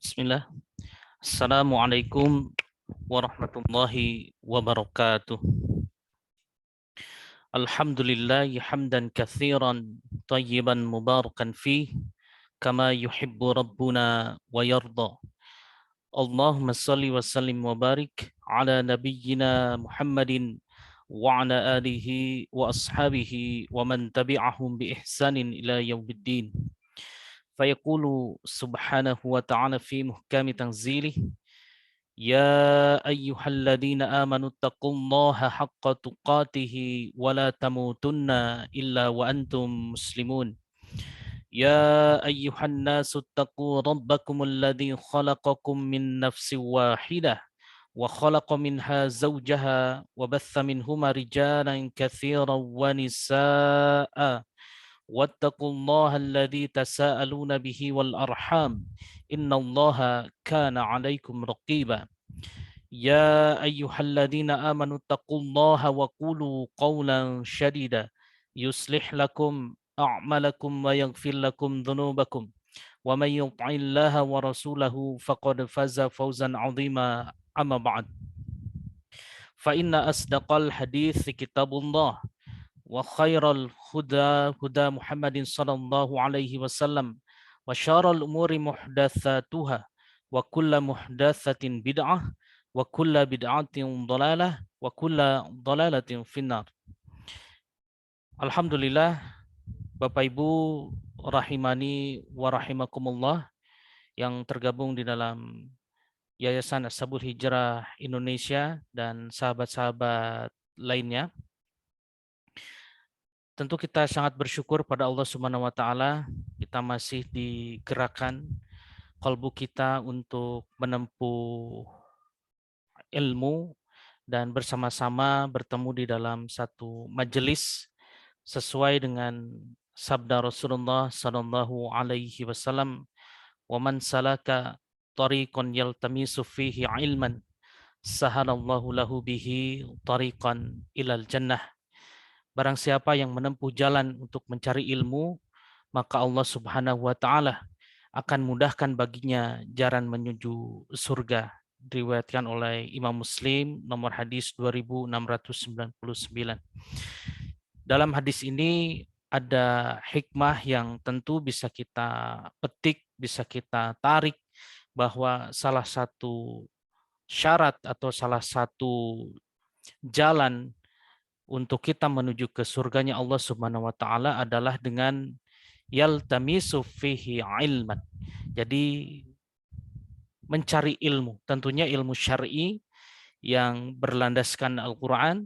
Bismillah. Assalamualaikum warahmatullahi wabarakatuh. Alhamdulillah hamdan katsiran tayyiban mubarakan fih kama yuhibbu rabbuna wa yarda. Allahumma salli wa sallim wa barik ala nabiyyina Muhammadin wa ala alihi wa ashabihi wa man tabi'ahum bi ihsanin ila yaumiddin. Fayaqulu subhanahu wa ta'ala fi muhkami tanzilih يا أيها الذين آمنوا اتقوا الله حق تقاته ولا تموتن إلا وأنتم مسلمون يا أيها الناس اتقوا ربكم الذي خلقكم من نفس واحدة وخلق منها زوجها وبث منهما رجالا كثيرا ونساء واتقوا الله الذي تساءلون به والأرحام إن الله كان عليكم رقيبا يا أيها الذين آمنوا اتقوا الله وقولوا قولا شديدا يصلح لكم أعمالكم ويغفر لكم ذنوبكم ومن يطع الله ورسوله فقد فاز فوزا عظيما أما بعد فإن أصدق الحديث كتاب الله وخير الهدى هدى محمد صلى الله عليه وسلم وشر الأمور محدثاتها وكل محدثة بدعة وكل بدعة ضلالة وكل ضلالة في النار. Alhamdulillah, Bapak Ibu rahimani wa rahimakumullah yang tergabung di dalam Yayasan As-Sabul Hijrah Indonesia dan sahabat-sahabat lainnya. Tentu kita sangat bersyukur pada Allah Subhanahu wa taala, kita masih digerakkan kalbu kita untuk menempuh ilmu dan bersama-sama bertemu di dalam satu majelis sesuai dengan sabda Rasulullah sallallahu alaihi wasallam, "Wa man salaka tariqan yaltamisu fihi ilman, sahalallahu lahu bihi tariqan ilal jannah." Barang siapa yang menempuh jalan untuk mencari ilmu, maka Allah Subhanahu wa taala akan mudahkan baginya jalan menuju surga. Diriwayatkan oleh Imam Muslim nomor hadis 2699. Dalam hadis ini ada hikmah yang tentu bisa kita petik, bisa kita tarik, bahwa salah satu syarat atau salah satu jalan untuk kita menuju ke surganya Allah Subhanahu wa taala adalah dengan yaltamisu fihi ilman. Jadi mencari ilmu, tentunya ilmu syar'i yang berlandaskan Al-Qur'an,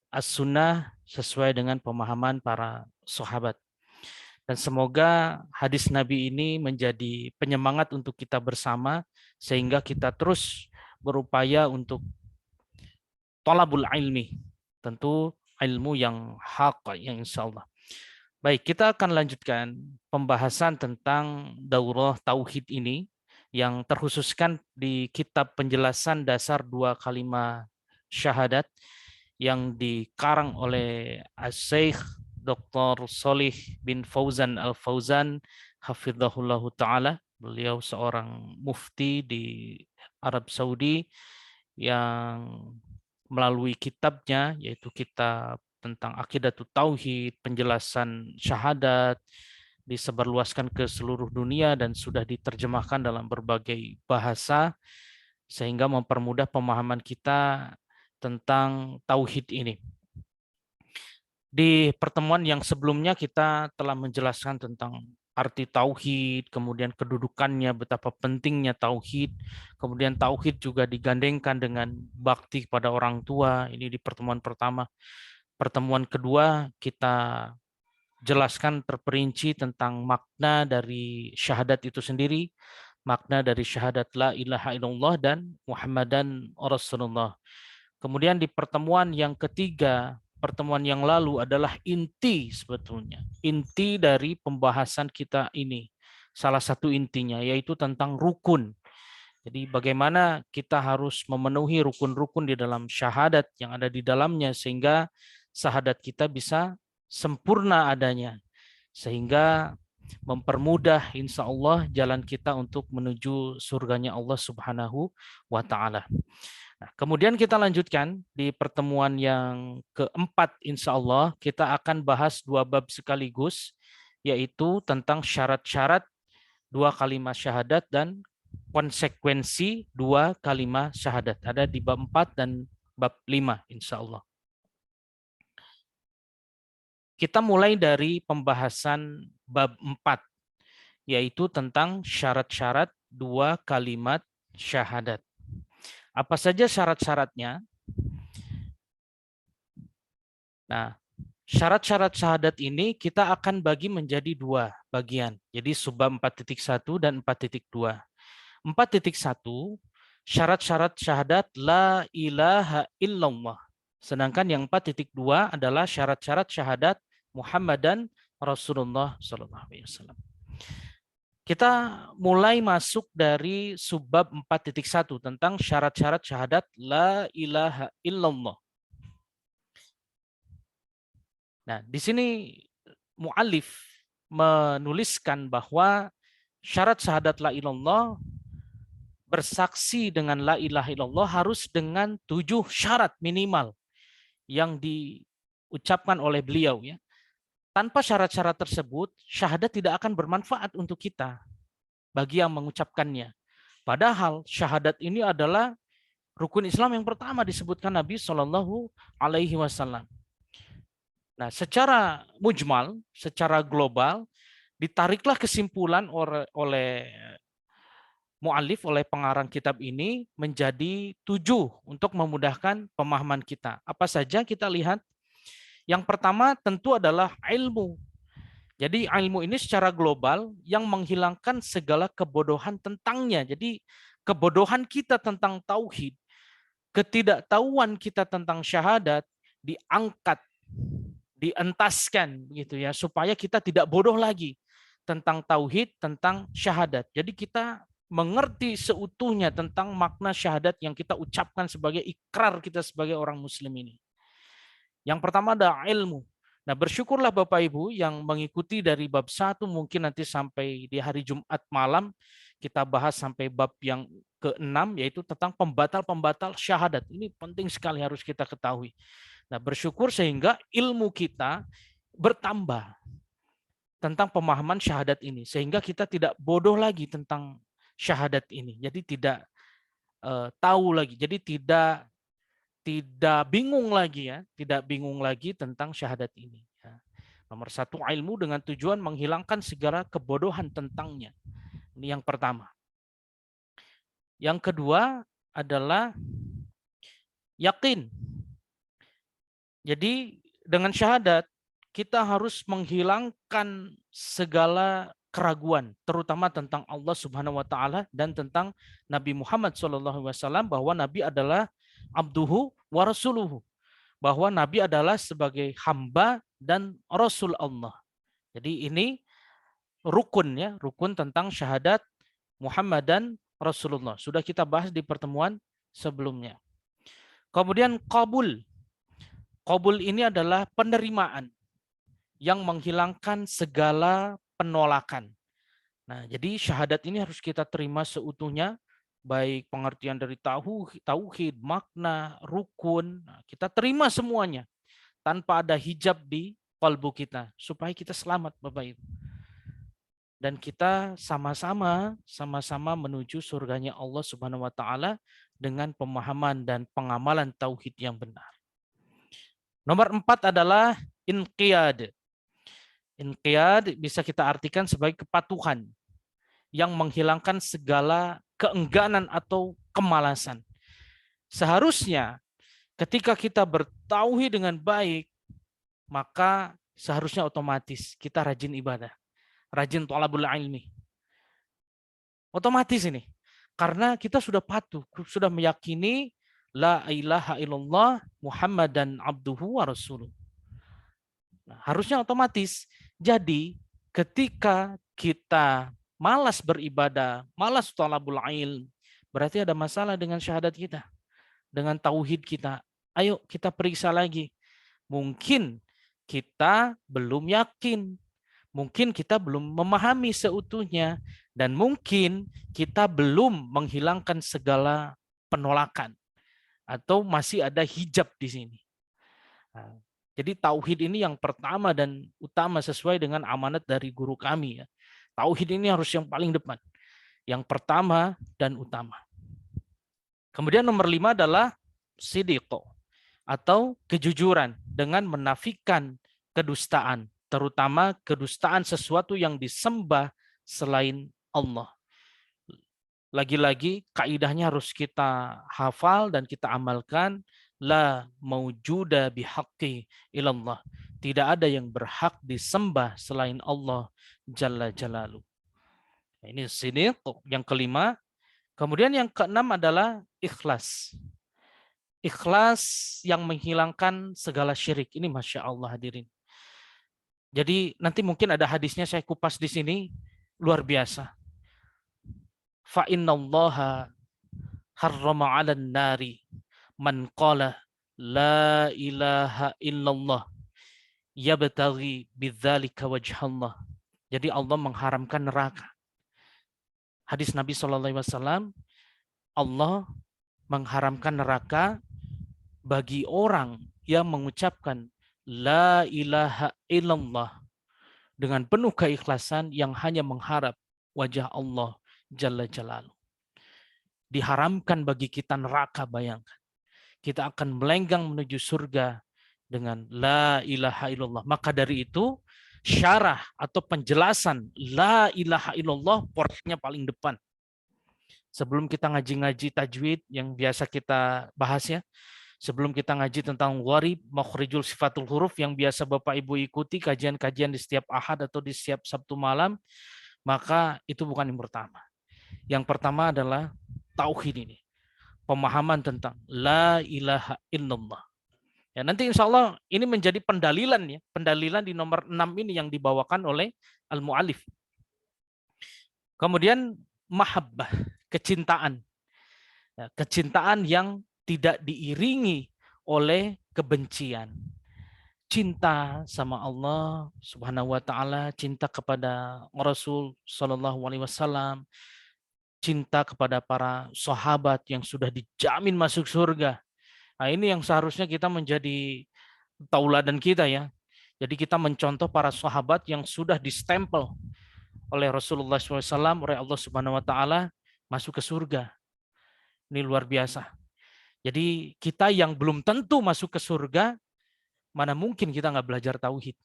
As-Sunnah sesuai dengan pemahaman para sahabat. Dan semoga hadis Nabi ini menjadi penyemangat untuk kita bersama sehingga kita terus berupaya untuk thalabul ilmi, tentu ilmu yang haq, yang insya Allah. Baik, kita akan lanjutkan pembahasan tentang daurah tauhid ini yang terkhususkan di kitab penjelasan dasar dua kalimat syahadat yang dikarang oleh Syekh Dr. Sholih bin Fauzan Al-Fauzan hafizahullahu taala. Beliau seorang mufti di Arab Saudi yang melalui kitabnya, yaitu kitab tentang Aqidatut Tauhid, penjelasan syahadat, disebarluaskan ke seluruh dunia dan sudah diterjemahkan dalam berbagai bahasa sehingga mempermudah pemahaman kita tentang tauhid ini. Di pertemuan yang sebelumnya kita telah menjelaskan tentang arti tauhid, kemudian kedudukannya, betapa pentingnya tauhid, kemudian tauhid juga digandengkan dengan bakti kepada orang tua. Ini di pertemuan pertama. Pertemuan kedua kita jelaskan terperinci tentang makna dari syahadat itu sendiri, makna dari syahadat la ilaha illallah dan Muhammadan Rasulullah. Kemudian di pertemuan yang ketiga, pertemuan yang lalu adalah inti sebetulnya. Inti dari pembahasan kita ini. Salah satu intinya yaitu tentang rukun. Jadi bagaimana kita harus memenuhi rukun-rukun di dalam syahadat yang ada di dalamnya sehingga syahadat kita bisa sempurna adanya. Sehingga mempermudah insya Allah jalan kita untuk menuju surganya Allah Subhanahu wa Ta'ala. Nah, kemudian kita lanjutkan di pertemuan yang keempat, insya Allah kita akan bahas dua bab sekaligus, yaitu tentang syarat-syarat dua kalimat syahadat dan konsekuensi dua kalimat syahadat. Ada di bab 4 dan bab 5, insya Allah. Kita mulai dari pembahasan bab 4, yaitu tentang syarat-syarat dua kalimat syahadat. Apa saja syarat-syaratnya? Nah, syarat-syarat syahadat ini kita akan bagi menjadi dua bagian. Jadi subbab 4.1 dan 4.2. 4.1, syarat-syarat syahadat la ilaha illallah. Sedangkan yang 4.2 adalah syarat-syarat syahadat Muhammadan Rasulullah SAW. Kita mulai masuk dari subbab 4.1 tentang syarat-syarat syahadat la ilaha illallah. Nah, di sini mu'alif menuliskan bahwa syarat syahadat la ilallah, bersaksi dengan la ilaha illallah harus dengan 7 syarat minimal yang diucapkan oleh beliau, ya. Tanpa syarat-syarat tersebut, syahadat tidak akan bermanfaat untuk kita bagi yang mengucapkannya. Padahal syahadat ini adalah rukun Islam yang pertama disebutkan Nabi Shallallahu Alaihi Wasallam. Nah, secara mujmal, secara global, ditariklah kesimpulan oleh mu'alif, oleh pengarang kitab ini menjadi 7 untuk memudahkan pemahaman kita. Apa saja kita lihat? Yang pertama tentu adalah ilmu. Jadi ilmu ini secara global yang menghilangkan segala kebodohan tentangnya. Jadi kebodohan kita tentang tauhid, ketidaktahuan kita tentang syahadat diangkat, dientaskan gitu ya, supaya kita tidak bodoh lagi tentang tauhid, tentang syahadat. Jadi kita mengerti seutuhnya tentang makna syahadat yang kita ucapkan sebagai ikrar kita sebagai orang muslim ini. Yang pertama ada ilmu. Nah, bersyukurlah Bapak Ibu yang mengikuti dari bab 1, mungkin nanti sampai di hari Jumat malam kita bahas sampai bab yang ke-6, yaitu tentang pembatal-pembatal syahadat. Ini penting sekali harus kita ketahui. Nah, bersyukur sehingga ilmu kita bertambah tentang pemahaman syahadat ini, sehingga kita tidak bodoh lagi tentang syahadat ini. Jadi tidak tahu lagi, jadi tidak bingung lagi, ya, tidak bingung lagi tentang syahadat ini. Ya. Nomor 1, ilmu dengan tujuan menghilangkan segala kebodohan tentangnya. Ini yang pertama. Yang kedua adalah yakin. Jadi dengan syahadat kita harus menghilangkan segala keraguan, terutama tentang Allah Subhanahu wa Ta'ala dan tentang Nabi Muhammad SAW, bahwa Nabi adalah abduhu wa rasuluhu, bahwa Nabi adalah sebagai hamba dan Rasul Allah. Jadi ini rukun, ya, rukun tentang syahadat Muhammad dan Rasulullah. Sudah kita bahas di pertemuan sebelumnya. Kemudian qabul. Qabul ini adalah penerimaan yang menghilangkan segala penolakan. Nah, jadi syahadat ini harus kita terima seutuhnya, baik pengertian dari tauhid, makna, rukun, kita terima semuanya tanpa ada hijab di kalbu kita supaya kita selamat, Bapak Ibu. Dan kita sama-sama menuju surganya Allah Subhanahu wa Ta'ala dengan pemahaman dan pengamalan tauhid yang benar. Nomor 4 adalah inqiyad. Inqiyad bisa kita artikan sebagai kepatuhan yang menghilangkan segala keengganan atau kemalasan. Seharusnya ketika kita bertauhid dengan baik, maka seharusnya otomatis kita rajin ibadah, rajin thalabul ilmi. Otomatis ini. Karena kita sudah patuh, sudah meyakini la ilaha illallah Muhammadan abduhu wa rasuluh. Nah, harusnya otomatis. Jadi ketika kita malas beribadah, malas thalabul ilm, berarti ada masalah dengan syahadat kita, dengan tauhid kita. Ayo kita periksa lagi. Mungkin kita belum yakin, Mungkin kita belum memahami seutuhnya dan mungkin kita belum menghilangkan segala penolakan atau masih ada hijab di sini. Nah, jadi tauhid ini yang pertama dan utama sesuai dengan amanat dari guru kami ya. Tauhid ini harus yang paling depan, yang pertama dan utama. Kemudian nomor 5 adalah sidqo atau kejujuran dengan menafikan kedustaan, terutama kedustaan sesuatu yang disembah selain Allah. Lagi-lagi kaidahnya harus kita hafal dan kita amalkan. La maujuda bihaqqi ilallah. Tidak ada yang berhak disembah selain Allah Jalla Jalaluh. Ini sini yang kelima. Kemudian yang keenam adalah ikhlas. Ikhlas yang menghilangkan segala syirik. Ini Masya Allah hadirin. Jadi nanti mungkin ada hadisnya saya kupas di sini. Luar biasa. Fa innallaha harrama 'alan nari man qala la ilaha illallah yabtaghi bidzalika wajhallah. Jadi Allah mengharamkan neraka. Hadis Nabi SAW, Allah mengharamkan neraka bagi orang yang mengucapkan la ilaha illallah dengan penuh keikhlasan yang hanya mengharap wajah Allah Jalla Jalaluh. Diharamkan bagi kita neraka, bayangkan. Kita akan melenggang menuju surga dengan la ilaha illallah. Maka dari itu, syarah atau penjelasan la ilaha illallah porsinya paling depan. Sebelum kita ngaji-ngaji tajwid yang biasa kita bahas ya, sebelum kita ngaji tentang gharib, makhrijul sifatul huruf yang biasa Bapak Ibu ikuti kajian-kajian di setiap Ahad atau di setiap Sabtu malam, maka itu bukan yang pertama. Yang pertama adalah tauhid ini. Pemahaman tentang la ilaha illallah. Ya, nanti insya Allah ini menjadi pendalilan ya, pendalilan di nomor 6 ini yang dibawakan oleh al-mu'alif. Kemudian mahabbah, kecintaan. Ya, kecintaan yang tidak diiringi oleh kebencian. Cinta sama Allah Subhanahu wa taala, cinta kepada Rasul sallallahu alaihi wasallam, cinta kepada para sahabat yang sudah dijamin masuk surga. Nah, ini yang seharusnya kita menjadi tauladan kita ya. Jadi kita mencontoh para sahabat yang sudah distempel oleh Rasulullah SAW, oleh Allah Subhanahu Wa Taala masuk ke surga. Ini luar biasa. Jadi kita yang belum tentu masuk ke surga, mana mungkin kita nggak belajar tauhid.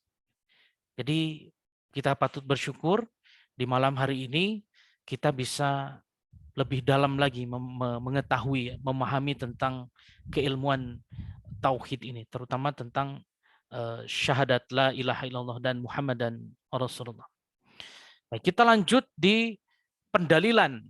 Jadi kita patut bersyukur di malam hari ini kita bisa lebih dalam lagi mengetahui, memahami tentang keilmuan tauhid ini, terutama tentang syahadat la ilaha illallah dan Muhammadan Rasulullah. Baik, kita lanjut di pendalilan.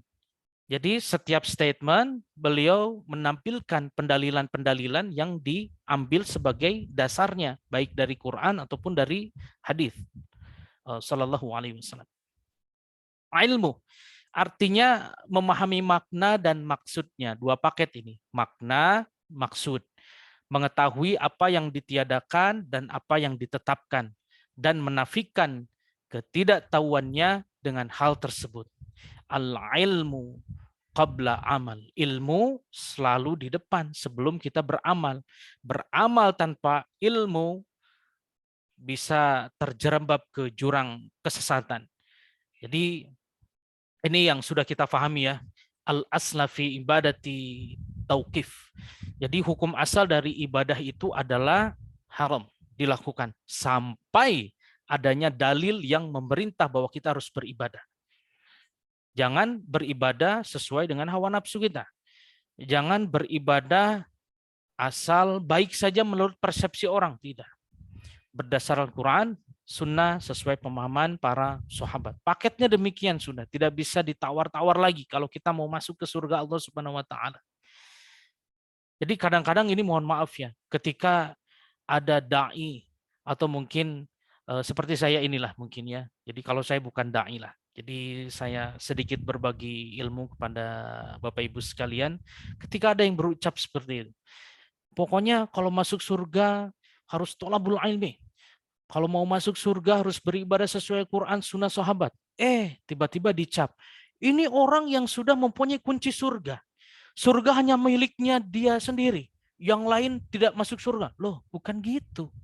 Jadi setiap statement beliau menampilkan pendalilan-pendalilan yang diambil sebagai dasarnya, baik dari Quran ataupun dari hadis sallallahu alaihi wasallam. Ilmu artinya memahami makna dan maksudnya. Dua paket ini, makna, maksud. Mengetahui apa yang ditiadakan dan apa yang ditetapkan. Dan menafikan ketidaktahuannya dengan hal tersebut. Al-ilmu qabla amal. Ilmu selalu di depan sebelum kita beramal. Beramal tanpa ilmu bisa terjerembab ke jurang kesesatan. Jadi ini yang sudah kita pahami ya. Al-asla fi ibadati tauqif. Jadi hukum asal dari ibadah itu adalah haram dilakukan sampai adanya dalil yang memerintah bahwa kita harus beribadah. Jangan beribadah sesuai dengan hawa nafsu kita. Jangan beribadah asal baik saja menurut persepsi orang, tidak. Berdasarkan Al-Quran, sunnah sesuai pemahaman para sahabat. Paketnya demikian sudah, tidak bisa ditawar-tawar lagi kalau kita mau masuk ke surga Allah Subhanahu wa taala. Jadi kadang-kadang ini mohon maaf ya, ketika ada dai atau mungkin seperti saya inilah mungkin ya. Jadi kalau saya bukan dai lah. Jadi saya sedikit berbagi ilmu kepada Bapak Ibu sekalian, ketika ada yang berucap seperti itu. Pokoknya kalau masuk surga harus tolabul ilmi. Kalau mau masuk surga harus beribadah sesuai Quran, sunnah sahabat. Tiba-tiba dicap. Ini orang yang sudah mempunyai kunci surga. Surga hanya miliknya dia sendiri. Yang lain tidak masuk surga. Loh, bukan gitu.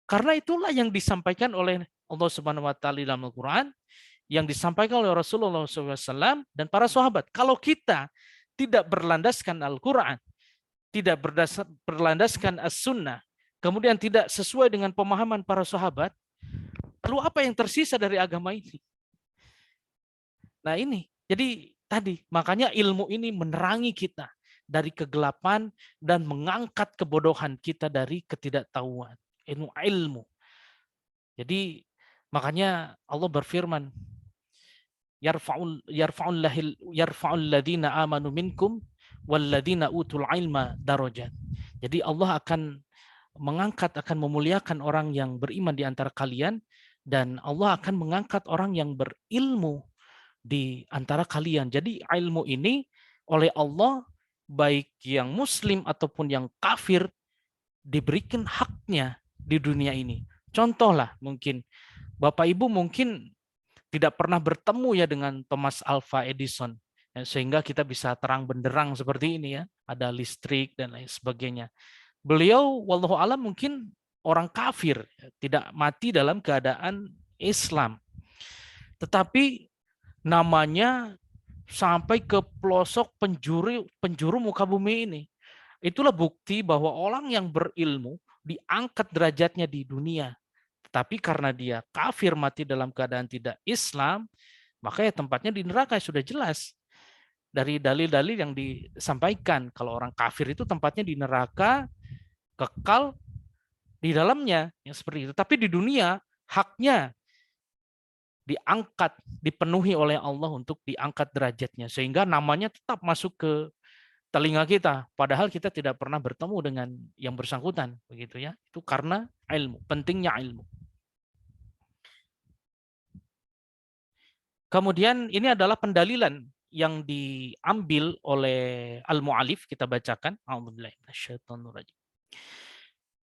Karena itulah yang disampaikan oleh Allah Subhanahu wa taala dalam Al-Qur'an, yang disampaikan oleh Rasulullah SAW dan para sahabat. Kalau kita tidak berlandaskan Al-Quran, tidak berlandaskan As-Sunnah, kemudian tidak sesuai dengan pemahaman para sahabat, lalu apa yang tersisa dari agama ini? Nah ini, jadi tadi, makanya ilmu ini menerangi kita dari kegelapan dan mengangkat kebodohan kita dari ketidaktahuan. Ilmu. Jadi makanya Allah berfirman, yarfa'ul ladzina amanu minkum walladzina utul ilma darajat. Jadi Allah akan mengangkat, akan memuliakan orang yang beriman di antara kalian, dan Allah akan mengangkat orang yang berilmu di antara kalian. Jadi ilmu ini oleh Allah, baik yang muslim ataupun yang kafir, diberikan haknya di dunia ini. Contohlah, mungkin Bapak Ibu mungkin tidak pernah bertemu ya dengan Thomas Alva Edison, sehingga kita bisa terang benderang seperti ini ya, ada listrik dan lain sebagainya. Beliau wallahu alam mungkin orang kafir, tidak mati dalam keadaan Islam, tetapi namanya sampai ke pelosok penjuru muka bumi ini. Itulah bukti bahwa orang yang berilmu diangkat derajatnya di dunia. Tapi karena dia kafir, mati dalam keadaan tidak Islam, maka ya tempatnya di neraka, sudah jelas. Dari dalil-dalil yang disampaikan, kalau orang kafir itu tempatnya di neraka, kekal di dalamnya, yang seperti itu. Tapi di dunia, haknya diangkat, dipenuhi oleh Allah untuk diangkat derajatnya. Sehingga namanya tetap masuk ke telinga kita, padahal kita tidak pernah bertemu dengan yang bersangkutan. Begitu ya, itu karena ilmu, pentingnya ilmu. Kemudian ini adalah pendalilan yang diambil oleh Al-Mu'alif, kita bacakan. A'udzubillahi minasyaitonir rajim.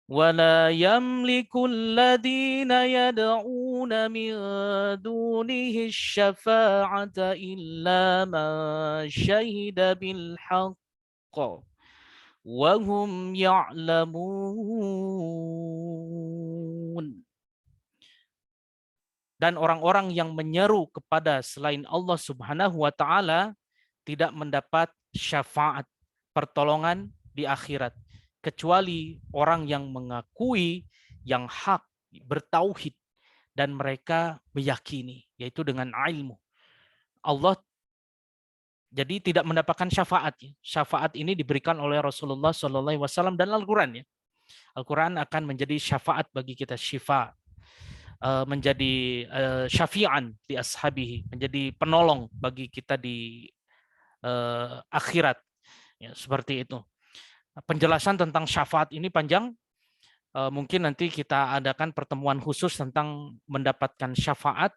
وَلَا يَمْلِكُ الَّذِينَ يَدْعُونَ مِن دُونِهِ الشَّفَاعَةَ إِلَّا مَن شَهِدَ بِالْحَقِّ وَهُمْ يَعْلَمُونَ. Dan orang-orang yang menyeru kepada selain Allah Subhanahu wa taala tidak mendapat syafaat, pertolongan di akhirat, kecuali orang yang mengakui yang hak, bertauhid, dan mereka meyakini, yaitu dengan ilmu. Allah jadi tidak mendapatkan syafaat. Syafaat ini diberikan oleh Rasulullah SAW dan Al-Quran. Al-Quran akan menjadi syafaat bagi kita, syifa, menjadi syafi'an di ashabihi, menjadi penolong bagi kita di akhirat, ya, seperti itu. Penjelasan tentang syafaat ini panjang, mungkin nanti kita adakan pertemuan khusus tentang mendapatkan syafaat,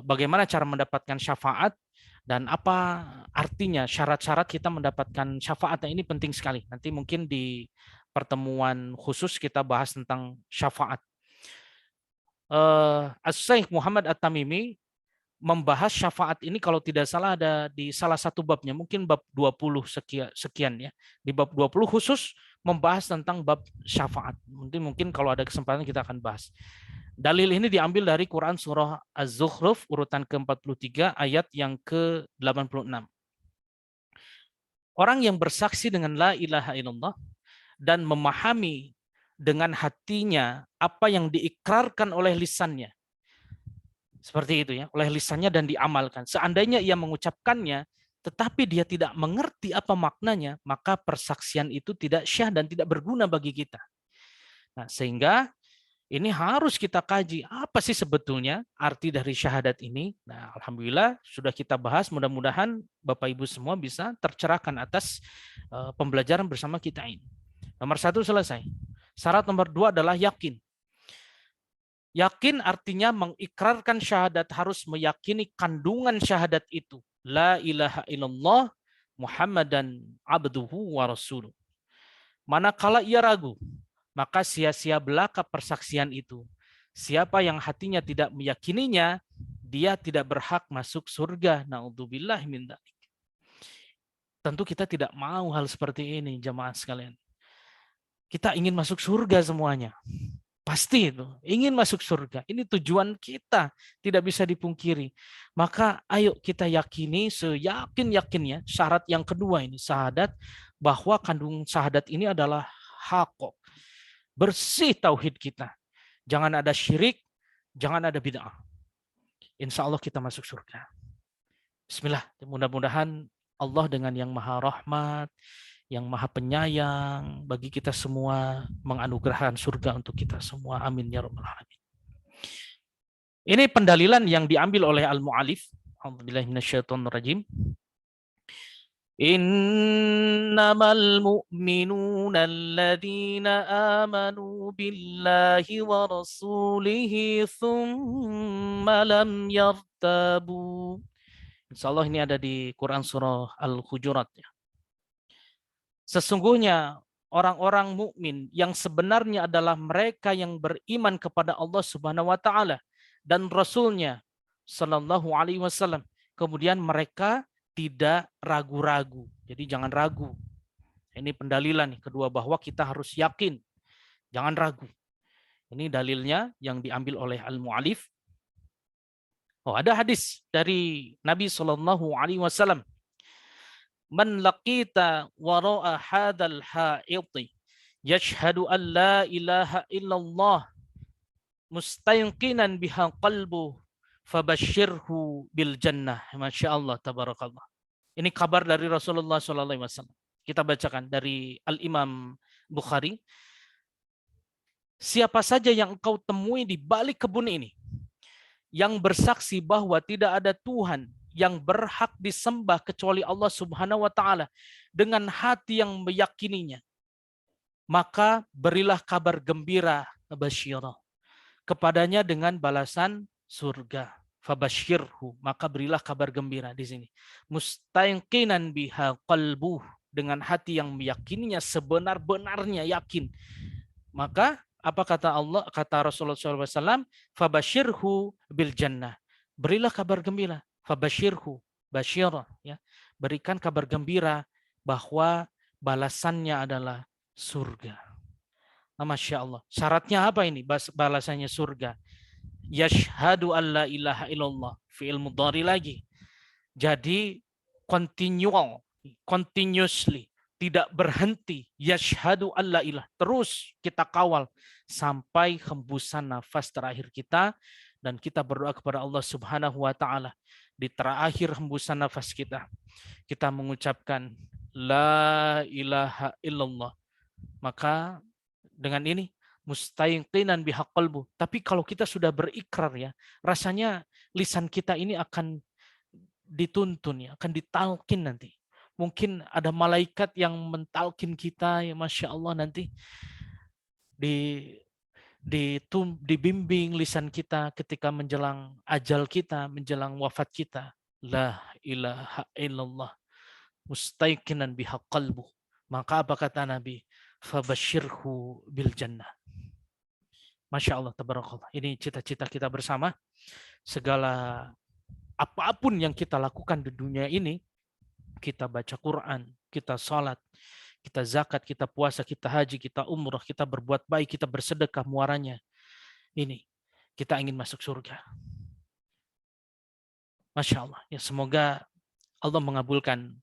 bagaimana cara mendapatkan syafaat, dan apa artinya syarat-syarat kita mendapatkan syafaat. Ini penting sekali. Nanti mungkin di pertemuan khusus kita bahas tentang syafaat. As-Syaikh Muhammad At-Tamimi membahas syafaat ini kalau tidak salah ada di salah satu babnya, mungkin bab 20 sekian ya. Di bab 20 khusus membahas tentang bab syafaat. Mungkin kalau ada kesempatan kita akan bahas. Dalil ini diambil dari Quran surah Az-Zukhruf urutan ke-43 ayat yang ke-86. Orang yang bersaksi dengan la ilaha illallah dan memahami dengan hatinya apa yang diikrarkan oleh lisannya. Seperti itu ya, oleh lisannya dan diamalkan. Seandainya ia mengucapkannya, tetapi dia tidak mengerti apa maknanya, maka persaksian itu tidak syah dan tidak berguna bagi kita. Nah, sehingga ini harus kita kaji, apa sih sebetulnya arti dari syahadat ini. Nah, alhamdulillah sudah kita bahas, mudah-mudahan Bapak Ibu semua bisa tercerahkan atas pembelajaran bersama kita ini. Nomor 1 selesai. Syarat nomor 2 adalah yakin. Yakin artinya mengikrarkan syahadat, harus meyakini kandungan syahadat itu. La ilaha illallah Muhammadan abduhu wa rasuluh. Manakala ia ragu, maka sia-sia belaka persaksian itu. Siapa yang hatinya tidak meyakininya, dia tidak berhak masuk surga. Na'udzubillah min dzalik. Tentu kita tidak mau hal seperti ini, jemaah sekalian. Kita ingin masuk surga semuanya. Pasti itu, ingin masuk surga. Ini tujuan kita, tidak bisa dipungkiri. Maka ayo kita yakini seyakin-yakinnya, syarat yang kedua ini, syahadat, bahwa kandung syahadat ini adalah hak. Bersih tauhid kita. Jangan ada syirik, jangan ada bid'ah. Insya Allah kita masuk surga. Bismillah, mudah-mudahan Allah dengan yang maha rahmat, yang maha penyayang bagi kita semua, menganugerahkan surga untuk kita semua. Amin ya rabbal alamin. Ini pendalilan yang diambil oleh al-mu'alif. A'udzubillahi minasyaitonirrajim. Innamal mu'minuna alladzina amanu billahi wa rasulihi thumma lam yartabu. Insyaallah ini ada di Quran surah Al-Hujurat ya. Sesungguhnya orang-orang mukmin yang sebenarnya adalah mereka yang beriman kepada Allah Subhanahu wa taala dan Rasul-Nya sallallahu alaihi wasallam. Kemudian mereka tidak ragu-ragu. Jadi jangan ragu. Ini pendalilan nih kedua, bahwa kita harus yakin. Jangan ragu. Ini dalilnya yang diambil oleh al-mu'alif. Oh, ada hadis dari Nabi sallallahu alaihi wasallam. Man laqita wara'a hadzal ha'iti yashhadu an la ilaha illallah mustayqinan biha qalbu fabashshirhu bil jannah. Masya Allah, tabarakallah. Ini kabar dari Rasulullah SAW. Kita bacakan dari Al-Imam Bukhari. Siapa saja yang engkau temui di balik kebun ini, yang bersaksi bahwa tidak ada Tuhan yang berhak disembah kecuali Allah Subhanahu wa taala, dengan hati yang meyakininya, maka berilah kabar gembira basyirah kepadanya dengan balasan surga. Fabashirhu, maka berilah kabar gembira di sini. Mustayqinan biha qalbuh, dengan hati yang meyakininya sebenar-benarnya yakin. Maka apa kata Allah, kata Rasulullah SAW, fabashirhu bil jannah, berilah kabar gembira. Fabashirhu, basyirah, ya, berikan kabar gembira bahwa balasannya adalah surga. Masya Allah. Syaratnya apa ini? Balasannya surga. Yashhadu an la ilaha illallah. Fi'il mudhari lagi. Jadi continuously, tidak berhenti. Yashhadu an la ilah. Terus kita kawal sampai hembusan nafas terakhir kita, dan kita berdoa kepada Allah Subhanahu wa taala di terakhir hembusan nafas kita. Kita mengucapkan la ilaha illallah. Maka dengan ini mustayqinan bihaq qalbu. Tapi kalau kita sudah berikrar ya, rasanya lisan kita ini akan dituntun ya, akan ditalkin nanti. Mungkin ada malaikat yang mentalkin kita ya, Masya Allah, nanti dibimbing lisan kita ketika menjelang ajal kita, menjelang wafat kita. La ilaha illallah mustayqinan bihaq qalbu. Maka apa kata Nabi? Fabashirhu bil jannah. Masya Allah, tabarakallah. Ini cita-cita kita bersama. Segala apapun yang kita lakukan di dunia ini, kita baca Quran, kita salat, kita zakat, kita puasa, kita haji, kita umrah, kita berbuat baik, kita bersedekah, muaranya ini kita ingin masuk surga. Masya Allah. Ya, semoga Allah mengabulkan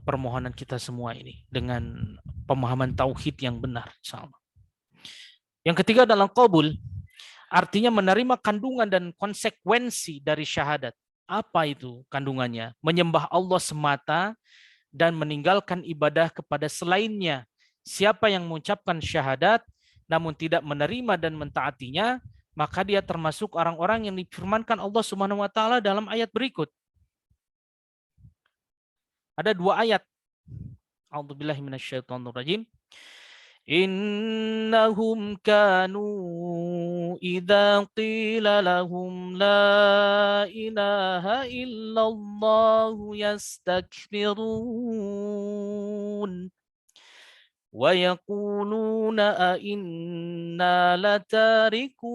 permohonan kita semua ini dengan pemahaman tauhid yang benar, insyaallah. Yang ketiga adalah qabul, artinya menerima kandungan dan konsekuensi dari syahadat. Apa itu kandungannya? Menyembah Allah semata dan meninggalkan ibadah kepada selainnya. Siapa yang mengucapkan syahadat namun tidak menerima dan mentaatinya, maka dia termasuk orang-orang yang difirmankan Allah Subhanahu wa taala dalam ayat berikut. Ada dua ayat. A'udzubillahi minasyaitonirrajim. Innahum kanu idza qila lahum la ilaha illallah yastakbirun. wa yaquluna a inna latariku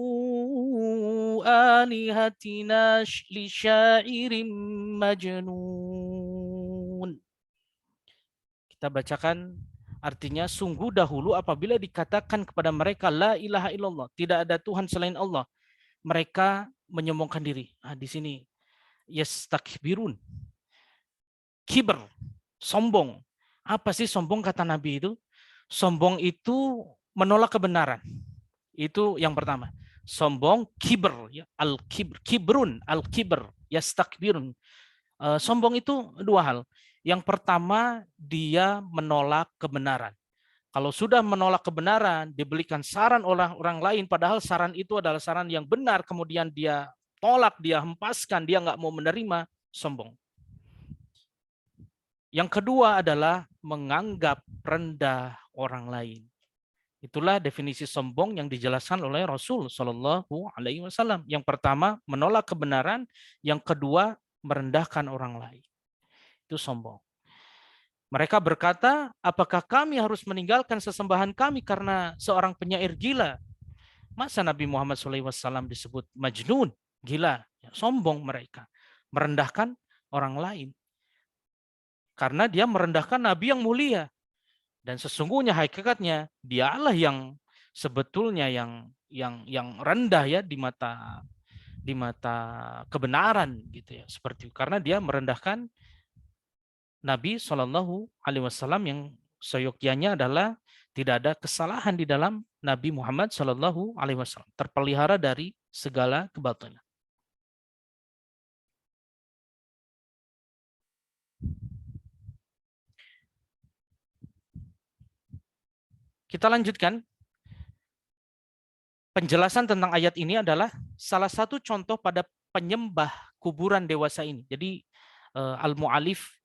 alihatina li syairin majnun. Kita bacakan artinya, sungguh dahulu apabila dikatakan kepada mereka la ilaha illallah, tidak ada Tuhan selain Allah, mereka menyombongkan diri. Di sini yastakbirun, kiber, sombong. Apa sih sombong kata Nabi itu? Sombong itu menolak kebenaran. Itu yang pertama. Sombong, kiber, ya, al-kibr, kibrun, al-kibr, yastakbirun. Sombong itu dua hal. Yang pertama, dia menolak kebenaran. Kalau sudah menolak kebenaran, diberikan saran oleh orang lain, padahal saran itu adalah saran yang benar, kemudian dia tolak, dia hempaskan, dia nggak mau menerima, sombong. Yang kedua adalah menganggap rendah orang lain. Itulah definisi sombong yang dijelaskan oleh Rasul Shallallahu Alaihi Wasallam. Yang pertama, menolak kebenaran. Yang kedua, merendahkan orang lain. Itu sombong. Mereka berkata, apakah kami harus meninggalkan sesembahan kami karena seorang penyair gila? Masa Nabi Muhammad SAW disebut majnun, gila? Sombong mereka. Merendahkan orang lain. Karena dia merendahkan Nabi yang mulia. Dan sesungguhnya hakikatnya, dialah yang sebetulnya yang rendah ya di mata kebenaran gitu ya, seperti itu. Karena dia merendahkan Nabi Shallallahu Alaihi Wasallam yang seyogyanya adalah tidak ada kesalahan di dalam Nabi Muhammad Shallallahu Alaihi Wasallam, terpelihara dari segala kebatilan. Kita lanjutkan. Penjelasan tentang ayat ini adalah salah satu contoh pada penyembah kuburan dewasa ini. Jadi Al-Mu'alif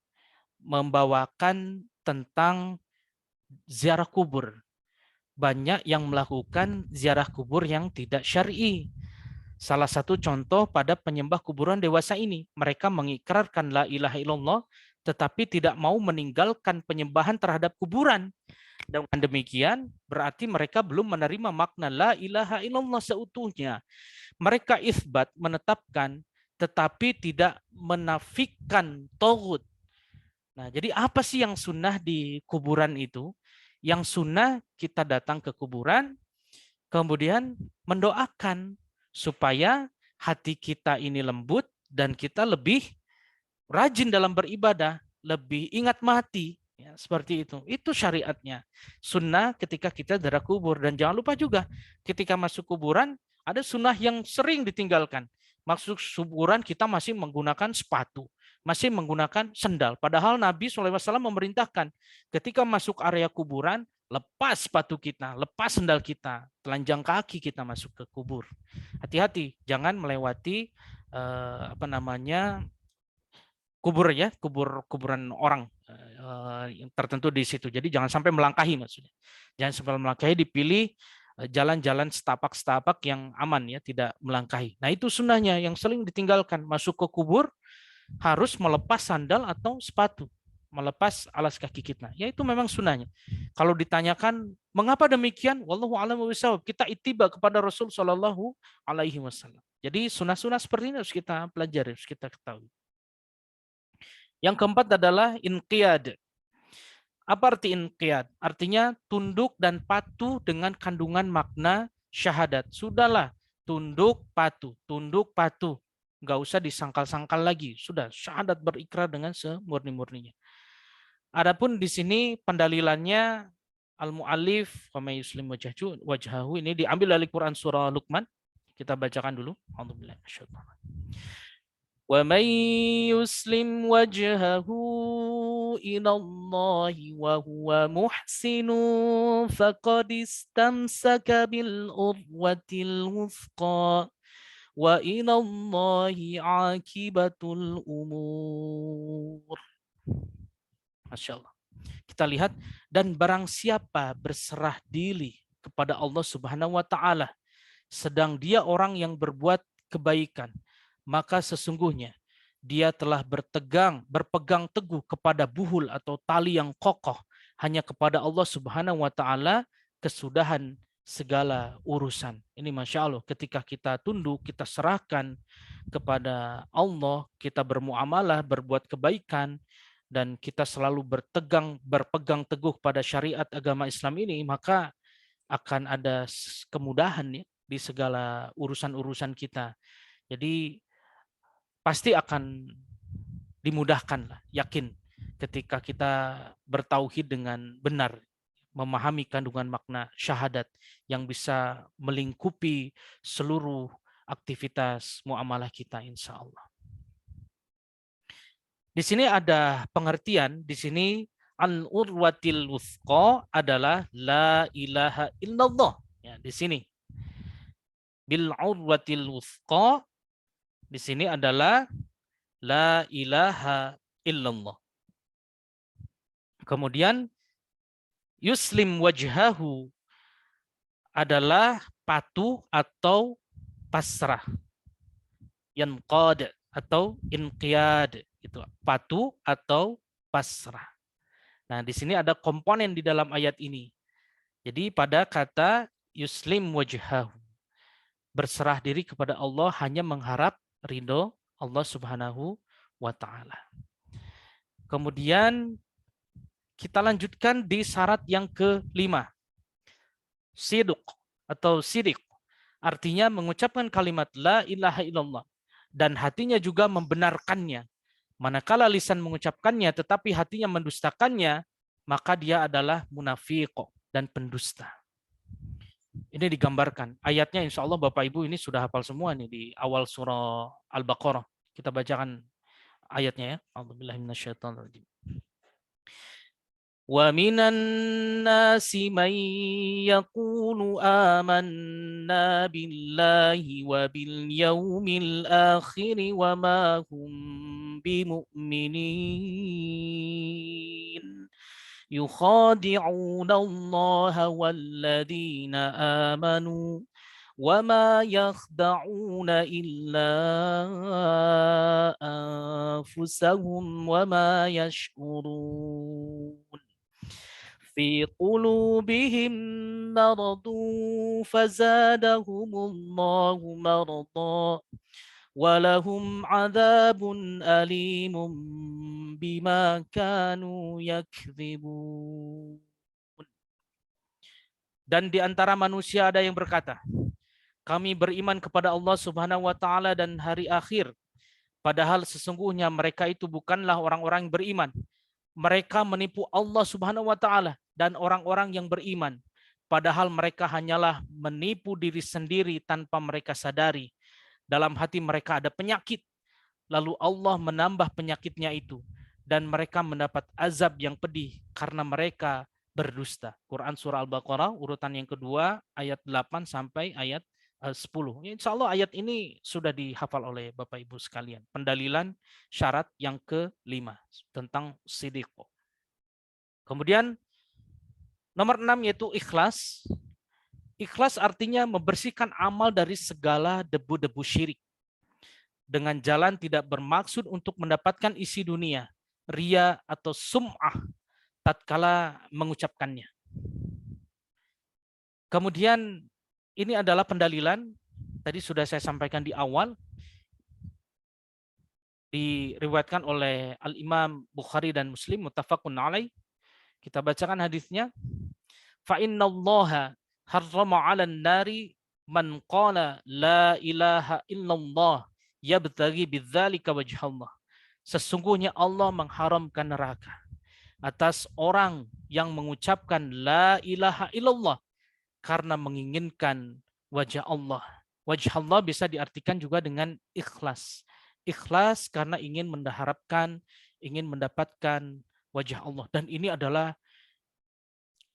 membawakan tentang ziarah kubur. Banyak yang melakukan ziarah kubur yang tidak syar'i. Salah satu contoh pada penyembah kuburan dewasa ini, mereka mengikrarkan la ilaha illallah, tetapi tidak mau meninggalkan penyembahan terhadap kuburan. Dengan demikian, berarti mereka belum menerima makna la ilaha illallah seutuhnya. Mereka isbat, menetapkan, tetapi tidak menafikan tauhid. Nah, jadi apa sih yang sunnah di kuburan itu? Yang sunnah kita datang ke kuburan, kemudian mendoakan supaya hati kita ini lembut dan kita lebih rajin dalam beribadah, lebih ingat mati. Ya, seperti itu. Itu syariatnya. Sunnah ketika kita darah kubur. Dan jangan lupa juga, ketika masuk kuburan, ada sunnah yang sering ditinggalkan. Masuk kuburan kita masih menggunakan sepatu, masih menggunakan sendal. Padahal Nabi SAW memerintahkan, ketika masuk area kuburan, lepas sepatu kita, lepas sendal kita, telanjang kaki kita masuk ke kubur. Hati-hati, jangan melewati kubur ya, kuburan orang yang tertentu di situ. Jadi jangan sampai melangkahi maksudnya. Jangan sampai melangkahi, dipilih jalan-jalan setapak-setapak yang aman ya, tidak melangkahi. Nah, itu sunnahnya yang sering ditinggalkan. Masuk ke kubur harus melepas sandal atau sepatu, melepas alas kaki kita. Ya, itu memang sunnahnya. Kalau ditanyakan mengapa demikian, wallahu a'lam bishawab, kita ittiba kepada Rasul Shallallahu Alaihi Wasallam. Jadi sunnah-sunnah seperti ini harus kita pelajari, harus kita ketahui. Yang keempat adalah inqiyad. Apa arti inqiyad? Artinya tunduk dan patuh dengan kandungan makna syahadat. Sudahlah, tunduk patuh, tunduk patuh. Nggak usah disangkal-sangkal lagi. Sudah, syahadat berikrar dengan semurni-murninya. Adapun di sini pendalilannya Al-Mu'allif wa may yuslim wajhahu ini diambil dari Quran surah Luqman. Kita bacakan dulu. Alhamdulillah. وَمَنْ يُسْلِمْ وَجْهَهُ إِلَى اللَّهِ وَهُوَ مُحْسِنٌ فَقَدِ اسْتَمْسَكَ بِالْعُرْوَةِ الْوُثْقَى وَإِلَى اللَّهِ عَاقِبَةُ الْأُمُورِ. Masya Allah. Kita lihat, dan barang siapa berserah diri kepada Allah Subhanahu wa Ta'ala, sedang dia orang yang berbuat kebaikan, maka sesungguhnya dia telah berpegang teguh kepada buhul atau tali yang kokoh. hanya kepada Allah Subhanahu wa taala kesudahan segala urusan. Ini Masya Allah, ketika kita tunduk, kita serahkan kepada Allah, kita bermuamalah, berbuat kebaikan, dan kita selalu berpegang teguh pada syariat agama Islam ini, maka akan ada kemudahan ya di segala urusan-urusan kita. Jadi pasti akan dimudahkan lah, yakin ketika kita bertauhid dengan benar, memahami kandungan makna syahadat yang bisa melingkupi seluruh aktivitas muamalah kita insya Allah. Di sini ada pengertian, di sini al-urwatil wuthqa adalah la ilaha illallah. Ya, di sini bil urwatil wuthqa di sini adalah la ilaha illallah. Kemudian yuslim wajhahu adalah patuh atau pasrah. Yanqad atau inqiyad, itu patuh atau pasrah. Nah, di sini ada komponen di dalam ayat ini. Jadi pada kata yuslim wajhahu, berserah diri kepada Allah, hanya mengharap ridho Allah Subhanahu wa taala. Kemudian kita lanjutkan di syarat yang kelima. Sidq atau sidik. Artinya mengucapkan kalimat la ilaha illallah dan hatinya juga membenarkannya. Manakala lisan mengucapkannya tetapi hatinya mendustakannya, maka dia adalah munafik dan pendusta. Ini digambarkan. Ayatnya insya Allah Bapak Ibu ini sudah hafal semua nih di awal surah Al-Baqarah. Kita bacakan ayatnya ya. A'udzubillahiminasyaitonirrajim. وَمِنَ النَّاسِ مَن يَقُولُ آمَنَّا بِاللَّهِ وَبِالْيَوْمِ الْآخِرِ وَمَا هُمْ بِمُؤْمِنِينَ يُخَادِعُونَ اللَّهَ وَالَّذِينَ آمَنُوا وَمَا يَخْدَعُونَ إِلَّا أَنفُسَهُمْ وَمَا يَشْعُرُونَ في قلوبهم مرض فزادهم الله مرضا ولهم عذاب أليم بما كانوا يكذبون. Dan di antara manusia ada yang berkata, kami beriman kepada Allah Subhanahu wa taala dan hari akhir, padahal sesungguhnya mereka itu bukanlah orang-orang yang beriman. Mereka menipu Allah Subhanahu wa taala dan orang-orang yang beriman, padahal mereka hanyalah menipu diri sendiri tanpa mereka sadari. Dalam hati mereka ada penyakit, lalu Allah menambah penyakitnya itu, dan mereka mendapat azab yang pedih karena mereka berdusta. Quran surah Al-Baqarah urutan yang kedua ayat 8 sampai ayat 10. Insya Allah ayat ini sudah dihafal oleh Bapak Ibu sekalian. Pendalilan syarat yang kelima tentang siddiq. Kemudian nomor 6 yaitu ikhlas. Ikhlas artinya membersihkan amal dari segala debu-debu syirik. Dengan jalan tidak bermaksud untuk mendapatkan isi dunia, ria atau sum'ah tatkala mengucapkannya. Kemudian ini adalah pendalilan, tadi sudah saya sampaikan di awal, diriwayatkan oleh Al-Imam Bukhari dan Muslim, muttafaqun alaih. Kita bacakan hadisnya. Fa innallaha harrama 'alan nari man qala la ilaha illallah yabtaghi bidzalika wajhallah. Sesungguhnya Allah mengharamkan neraka atas orang yang mengucapkan la ilaha illallah karena menginginkan wajah Allah. Wajah Allah bisa diartikan juga dengan ikhlas. Ikhlas karena ingin mengharapkan, ingin mendapatkan wajah Allah. Dan ini adalah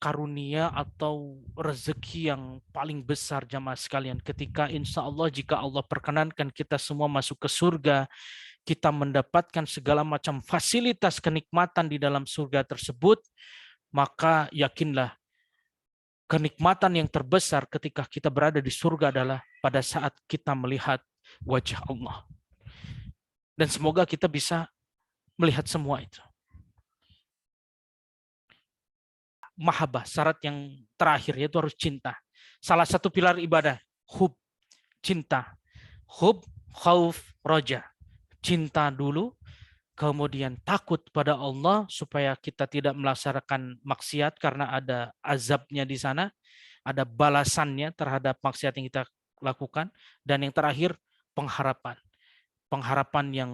karunia atau rezeki yang paling besar jamaah sekalian. Ketika insya Allah jika Allah perkenankan kita semua masuk ke surga, kita mendapatkan segala macam fasilitas kenikmatan di dalam surga tersebut, maka yakinlah kenikmatan yang terbesar ketika kita berada di surga adalah pada saat kita melihat wajah Allah. Dan semoga kita bisa melihat semua itu. mahabbah, syarat yang terakhir yaitu harus cinta. Salah satu pilar ibadah, hub, cinta. Hub, khauf, roja. Cinta dulu, kemudian takut pada Allah supaya kita tidak melaksanakan maksiat karena ada azabnya di sana, ada balasannya terhadap maksiat yang kita lakukan, dan yang terakhir pengharapan. Pengharapan yang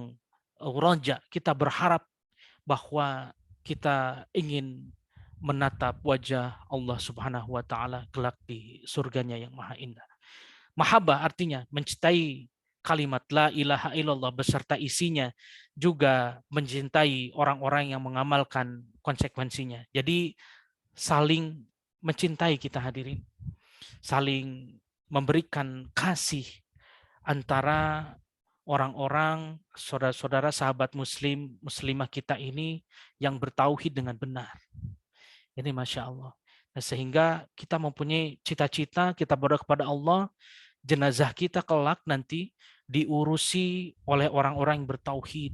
roja, kita berharap bahwa kita ingin menatap wajah Allah Subhanahu wa taala kelak di surganya yang maha indah. Mahabbah artinya mencintai kalimat la ilaha illallah beserta isinya, juga mencintai orang-orang yang mengamalkan konsekuensinya. Jadi saling mencintai kita hadirin, saling memberikan kasih antara orang-orang, saudara-saudara, sahabat muslim, muslimah kita ini yang bertauhid dengan benar. Ini Masya Allah. Nah, sehingga kita mempunyai cita-cita, kita berdoa kepada Allah, jenazah kita kelak nanti diurusi oleh orang-orang yang bertauhid,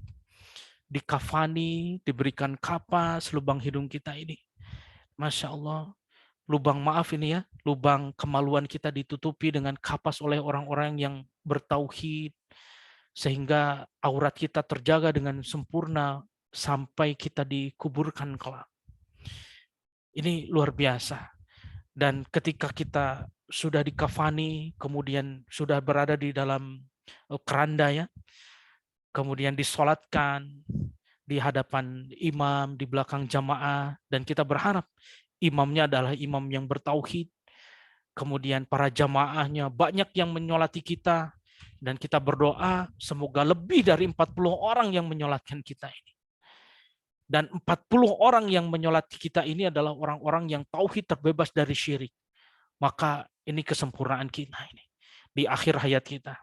dikafani, diberikan kapas lubang hidung kita ini. Masya Allah, lubang maaf ini ya, lubang kemaluan kita ditutupi dengan kapas oleh orang-orang yang bertauhid, sehingga aurat kita terjaga dengan sempurna sampai kita dikuburkan kelak. Ini luar biasa. Dan ketika kita sudah dikafani, kemudian sudah berada di dalam keranda ya, kemudian disolatkan di hadapan imam, di belakang jamaah, dan kita berharap imamnya adalah imam yang bertauhid, kemudian para jamaahnya banyak yang menyolati kita, dan kita berdoa semoga lebih dari 40 orang yang menyolatkan kita ini. Dan 40 orang yang menyolati kita ini adalah orang-orang yang tauhid terbebas dari syirik. Maka ini kesempurnaan kita ini di akhir hayat kita.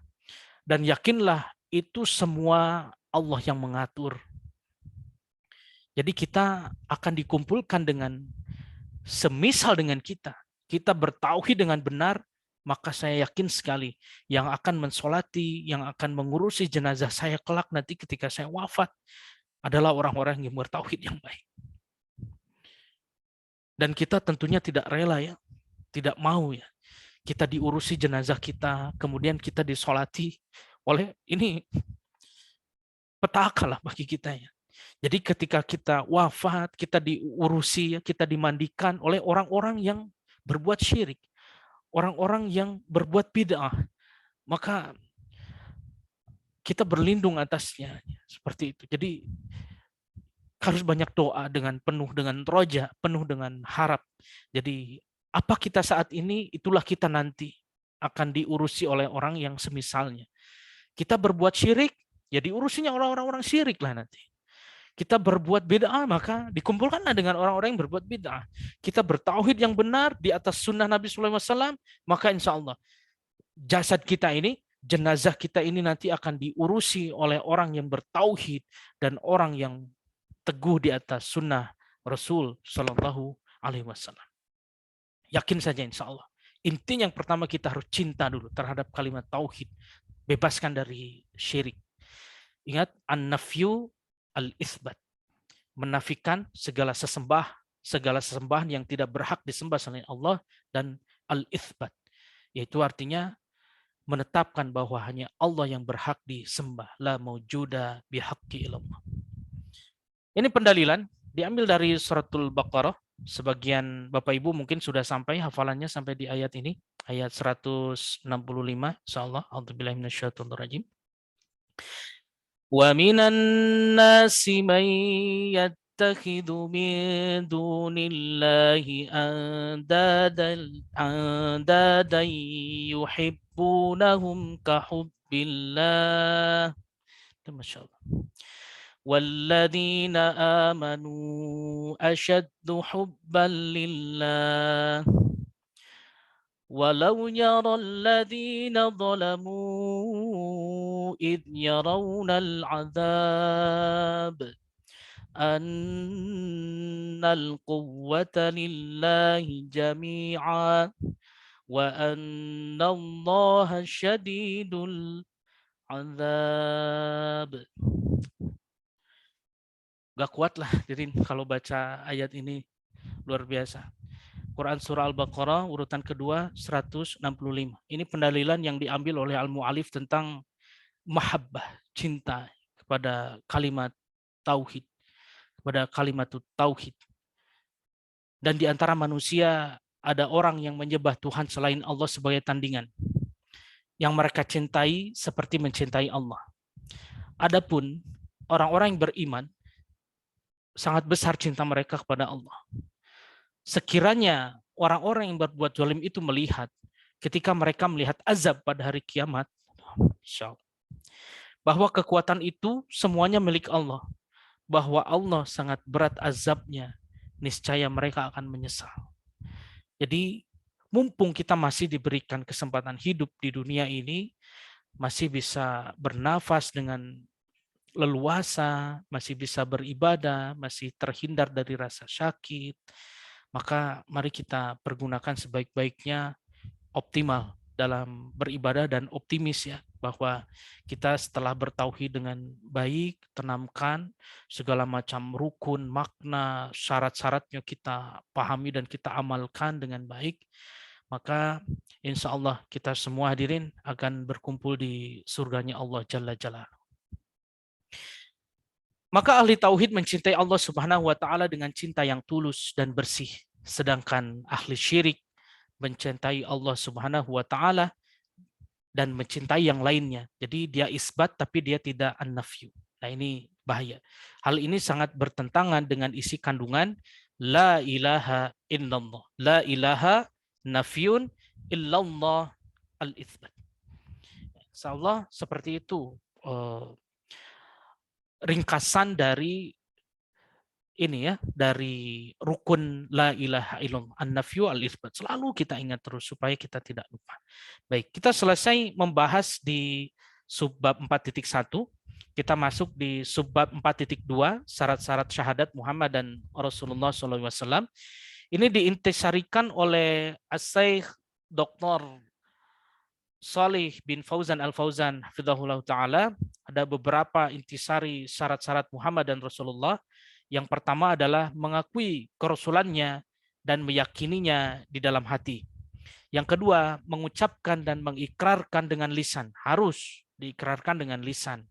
Dan yakinlah itu semua Allah yang mengatur. Jadi kita akan dikumpulkan dengan semisal dengan kita. Kita bertauhid dengan benar, maka saya yakin sekali yang akan mensolati, yang akan mengurusi jenazah saya kelak nanti ketika saya wafat adalah orang-orang yang bertauhid yang baik. Dan kita tentunya tidak rela ya, tidak mau ya, kita diurusi jenazah kita, kemudian kita disolati oleh ini petaka lah bagi kita ya. Jadi ketika kita wafat, kita diurusi, kita dimandikan oleh orang-orang yang berbuat syirik, orang-orang yang berbuat bid'ah, maka kita berlindung atasnya seperti itu. Jadi harus banyak doa dengan penuh dengan roja, penuh dengan harap. Jadi apa kita saat ini, itulah kita nanti akan diurusi oleh orang yang semisalnya. Kita berbuat syirik, ya diurusinya orang-orang syirik lah nanti. Kita berbuat bid'ah, maka dikumpulkanlah dengan orang-orang yang berbuat bid'ah. Kita bertauhid yang benar di atas sunnah Nabi SAW, maka insya Allah jasad kita ini, jenazah kita ini nanti akan diurusi oleh orang yang bertauhid dan orang yang teguh di atas sunnah Rasul Shallallahu Alaihi Wasallam. Yakin saja insya Allah. Intinya yang pertama kita harus cinta dulu terhadap kalimat tauhid, bebaskan dari syirik. Ingat, an-nafyu al-itsbat, menafikan segala sesembahan yang tidak berhak disembah selain Allah, dan al-itsbat, yaitu artinya menetapkan bahwa hanya Allah yang berhak disembah, la maujuda bihaqqi illallah. Ini pendalilan diambil dari suratul Baqarah. Sebagian Bapak Ibu mungkin sudah sampai hafalannya sampai di ayat ini, ayat 165 insyaallah. A'udzubillahi minasyaitonir rajim. Wa minan nasi man yattakhidhu min dunillahi andadan yuhibbunahum ka hubbillah. Masyaallah. والذين آمنوا أشد حبا لله ولو يرى الذين ظلموا إذ يرون العذاب أن القوة لله جميعا وأن الله شديد العذاب. Gak kuat lah Dirin kalau baca ayat ini, luar biasa. Quran surah Al-Baqarah urutan kedua 165. Ini pendalilan yang diambil oleh Al-Mu'alif tentang mahabbah, cinta kepada kalimat tauhid, kepada kalimat tauhid. Dan di antara manusia ada orang yang menyembah Tuhan selain Allah sebagai tandingan. Yang mereka cintai seperti mencintai Allah. Adapun orang-orang yang beriman, sangat besar cinta mereka kepada Allah. Sekiranya orang-orang yang berbuat zalim itu melihat, ketika mereka melihat azab pada hari kiamat, bahwa kekuatan itu semuanya milik Allah, bahwa Allah sangat berat azabnya, niscaya mereka akan menyesal. Jadi mumpung kita masih diberikan kesempatan hidup di dunia ini, masih bisa bernafas dengan leluasa, masih bisa beribadah, masih terhindar dari rasa sakit, maka mari kita pergunakan sebaik-baiknya, optimal dalam beribadah dan optimis ya, bahwa kita setelah bertauhid dengan baik, tanamkan segala macam rukun, makna, syarat-syaratnya kita pahami dan kita amalkan dengan baik, maka insya Allah kita semua hadirin akan berkumpul di surganya Allah Jalla Jalla. Maka ahli tauhid mencintai Allah Subhanahu wa taala dengan cinta yang tulus dan bersih, sedangkan ahli syirik mencintai Allah Subhanahu wa taala dan mencintai yang lainnya. Jadi dia isbat tapi dia tidak an-nafyu. Nah, ini bahaya. Hal ini sangat bertentangan dengan isi kandungan la ilaha illallah. La ilaha nafyun illallah al-itsbat. Insyaallah seperti itu ringkasan dari ini ya, dari rukun la ilaha illallah, an-nafyu al-itsbat. Selalu kita ingat terus supaya kita tidak lupa. Baik, kita selesai membahas di subbab 4.1. Kita masuk di subbab 4.2, syarat-syarat syahadat Muhammad dan Rasulullah SAW. Ini diintisarikan oleh As-Syaikh Dr. Salih bin Fauzan Al-Fauzan hafizahullah ta'ala. Ada beberapa intisari syarat-syarat Muhammad dan Rasulullah. Yang pertama adalah mengakui kerasulannya dan meyakininya di dalam hati. Yang kedua, mengucapkan dan mengikrarkan dengan lisan. Harus diikrarkan dengan lisan.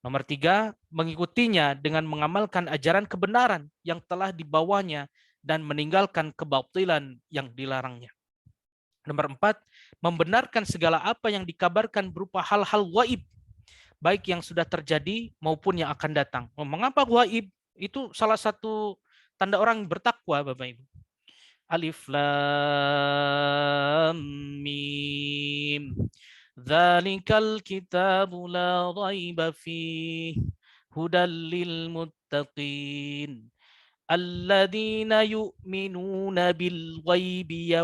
Nomor 3, mengikutinya dengan mengamalkan ajaran kebenaran yang telah dibawanya dan meninggalkan kebatilan yang dilarangnya. Nomor 4, membenarkan segala apa yang dikabarkan berupa hal-hal gaib, baik yang sudah terjadi maupun yang akan datang. Mengapa gaib? Itu salah satu tanda orang bertakwa, Bapak Ibu. Alif Lam Mim. Dzalikal kitabu la raiba fihi hudal lil muttaqin alladzina yu'minuna bil ghaibi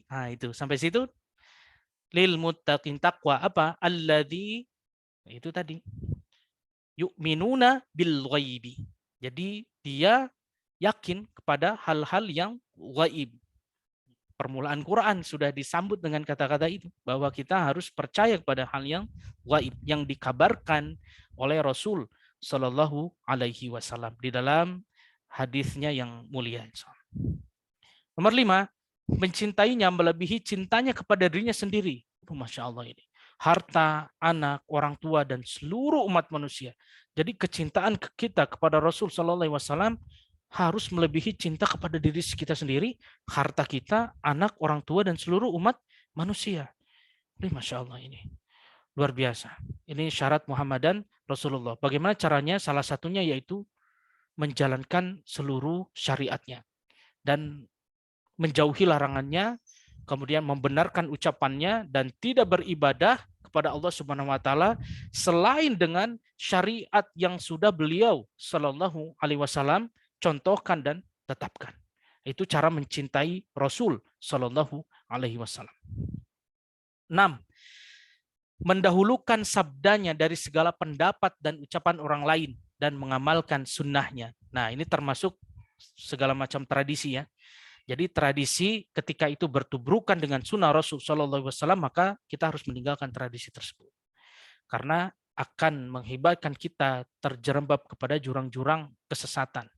Nah, itu sampai situ lil muttaqin, takwa apa? Alladzi, itu tadi yu'minuna bil ghaibi. Jadi dia yakin kepada hal-hal yang gaib. Permulaan Quran sudah disambut dengan kata-kata itu, bahwa kita harus percaya kepada hal yang gaib yang dikabarkan oleh Rasul Shallallahu Alaihi Wasallam di dalam hadisnya yang mulia. Nomor 5, mencintainya melebihi cintanya kepada dirinya sendiri. Masya Allah ini. Harta, anak, orang tua, dan seluruh umat manusia. Jadi kecintaan kita kepada Rasul Shallallahu Alaihi Wasallam harus melebihi cinta kepada diri kita sendiri, harta kita, anak, orang tua, dan seluruh umat manusia. Ini Masya Allah ini. Luar biasa. Ini syarat Muhammadan Rasulullah. Bagaimana caranya? Salah satunya yaitu menjalankan seluruh syariatnya. Dan menjauhi larangannya, kemudian membenarkan ucapannya, dan tidak beribadah kepada Allah Subhanahu wa taala selain dengan syariat yang sudah beliau Shallallahu Alaihi Wasallam contohkan dan tetapkan. Itu cara mencintai Rasul Shallallahu Alaihi Wasallam. 6. Mendahulukan sabdanya dari segala pendapat dan ucapan orang lain dan mengamalkan sunnahnya. Nah, ini termasuk segala macam tradisi ya. Jadi tradisi ketika itu bertubrukan dengan sunnah Rasul Shallallahu Alaihi Wasallam, maka kita harus meninggalkan tradisi tersebut. Karena akan mengakibatkan kita terjerembab kepada jurang-jurang kesesatan.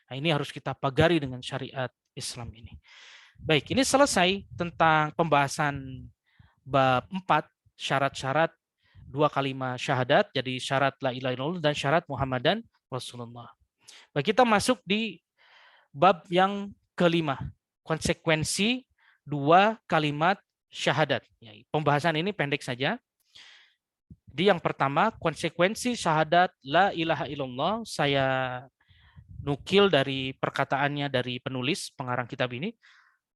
Nah, ini harus kita pagari dengan syariat Islam ini. Baik, ini selesai tentang pembahasan bab 4, syarat-syarat dua kalimat syahadat, jadi syarat la ilaha illallah dan syarat Muhammadan Rasulullah. Baik, kita masuk di bab yang kelima, konsekuensi dua kalimat syahadat. Ya, pembahasan ini pendek saja. Di yang pertama, konsekuensi syahadat la ilaha illallah, saya nukil dari perkataannya dari penulis pengarang kitab ini.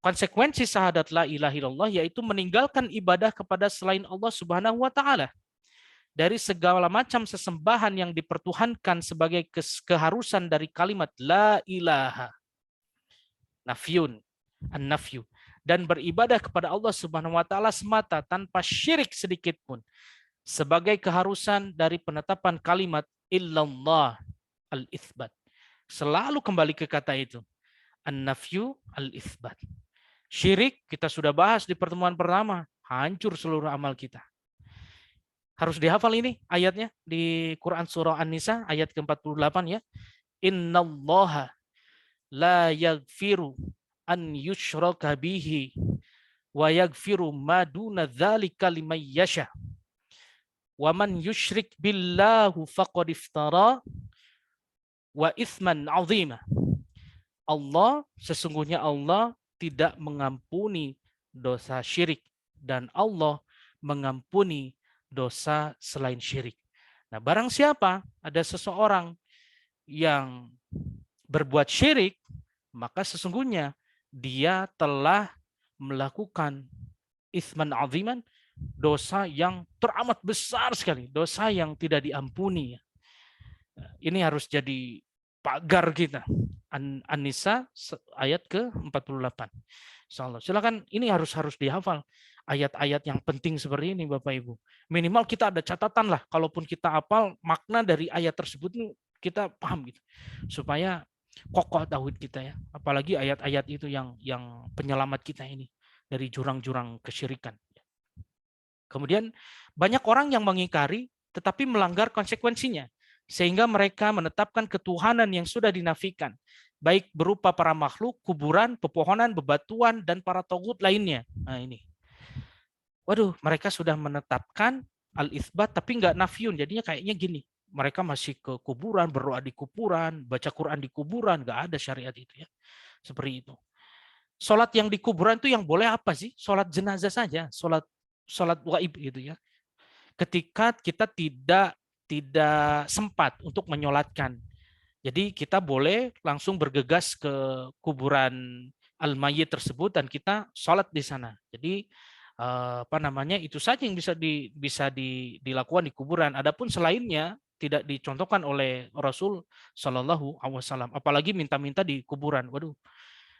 Konsekuensi syahadat la ilaha illallah yaitu meninggalkan ibadah kepada selain Allah Subhanahu wa taala dari segala macam sesembahan yang dipertuhankan sebagai keharusan dari kalimat la ilaha, nafyun, an-nafyu, dan beribadah kepada Allah Subhanahu wa taala semata tanpa syirik sedikit pun sebagai keharusan dari penetapan kalimat illallah, al-itsbat. Selalu kembali ke kata itu, an-nafyu, al-itsbat. Syirik kita sudah bahas di pertemuan pertama, hancur seluruh amal kita. Harus dihafal ini ayatnya di Quran surah An-Nisa ayat ke-48 ya. Innallaha la yaghfiru an yushraka bihi wa yaghfiru ma duna dzalika liman yasha. Wa man yusyrik billahu faqad iftara wa itsman 'azima. Allah, sesungguhnya Allah tidak mengampuni dosa syirik dan Allah mengampuni dosa selain syirik. Nah, barang siapa ada seseorang yang berbuat syirik, maka sesungguhnya dia telah melakukan itsman 'aziman, dosa yang teramat besar sekali, dosa yang tidak diampuni. Ini harus jadi pagar kita. An-Nisa ayat ke-48. Insyaallah. Silakan, ini harus dihafal ayat-ayat yang penting seperti ini Bapak Ibu. Minimal kita ada catatan lah, kalaupun kita hafal makna dari ayat tersebut kita paham gitu. Supaya kokoh tauhid kita ya. Apalagi ayat-ayat itu yang penyelamat kita ini dari jurang-jurang kesyirikan. Kemudian banyak orang yang mengingkari tetapi melanggar konsekuensinya, sehingga mereka menetapkan ketuhanan yang sudah dinafikan, baik berupa para makhluk, kuburan, pepohonan, bebatuan, dan para togut lainnya. Nah ini. Waduh, mereka sudah menetapkan al-itsbat tapi nggak nafyun, jadinya kayaknya gini. Mereka masih ke kuburan, berdoa di kuburan, baca Quran di kuburan, nggak ada syariat itu ya. Seperti itu. Sholat yang di kuburan itu yang boleh apa sih? Sholat jenazah saja, sholat gaib gitu ya. Ketika kita tidak sempat untuk menyolatkan. Jadi kita boleh langsung bergegas ke kuburan al-mayyit tersebut dan kita sholat di sana. Jadi itu saja yang bisa dilakukan di kuburan. Adapun selainnya tidak dicontohkan oleh Rasul Shallallahu Alaihi Wasallam. Apalagi minta-minta di kuburan. Waduh,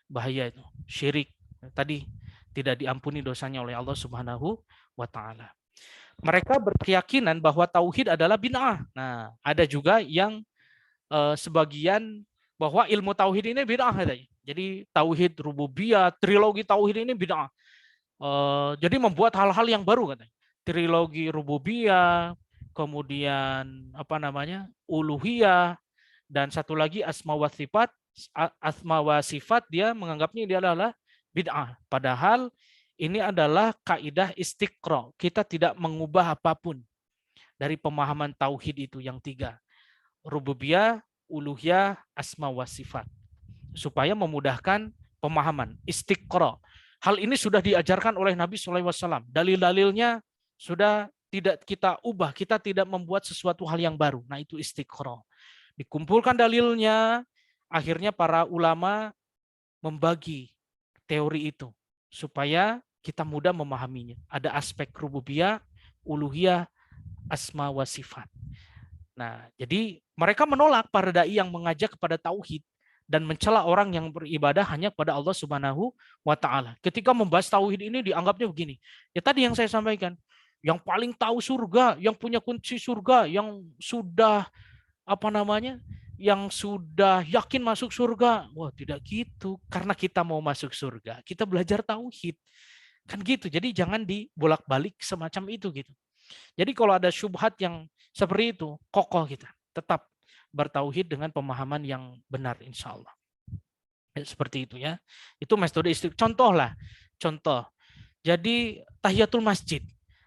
bahaya itu. Syirik. Tadi tidak diampuni dosanya oleh Allah Subhanahu wa taala. Mereka berkeyakinan bahwa tauhid adalah bid'ah. Nah, ada juga yang sebagian bahwa ilmu tauhid ini bid'ah katanya. Jadi tauhid rububiyah, trilogi tauhid ini bid'ah. Jadi membuat hal-hal yang baru katanya. Trilogi rububiyah, kemudian uluhiyah, dan satu lagi asma wa sifat. Asma wa sifat dia menganggapnya dia adalah bid'ah. Padahal ini adalah kaidah istiqra. Kita tidak mengubah apapun dari pemahaman tauhid itu yang tiga. Rububiyah, uluhiyah, asma wa sifat. Supaya memudahkan pemahaman. Istiqra. Hal ini sudah diajarkan oleh Nabi SAW. Dalil-dalilnya sudah tidak kita ubah. Kita tidak membuat sesuatu hal yang baru. Nah itu istiqra. Dikumpulkan dalilnya, akhirnya para ulama membagi teori itu. Supaya kita mudah memahaminya. Ada aspek rububiyah, uluhiyah, asma wa sifat. Nah, jadi mereka menolak para dai yang mengajak kepada tauhid dan mencela orang yang beribadah hanya kepada Allah Subhanahu wa taala. Ketika membahas tauhid ini dianggapnya begini. Ya tadi yang saya sampaikan, yang paling tahu surga, yang punya kunci surga, yang sudah yang sudah yakin masuk surga. Wah, tidak gitu. Karena kita mau masuk surga, kita belajar tauhid. Kan gitu. Jadi jangan dibolak-balik semacam itu gitu. Jadi kalau ada syubhat yang seperti itu, kokoh kita tetap bertauhid dengan pemahaman yang benar insya Allah. Seperti itu ya. Itu metode istiqroh. Contoh lah, contoh. Jadi tahiyatul masjid.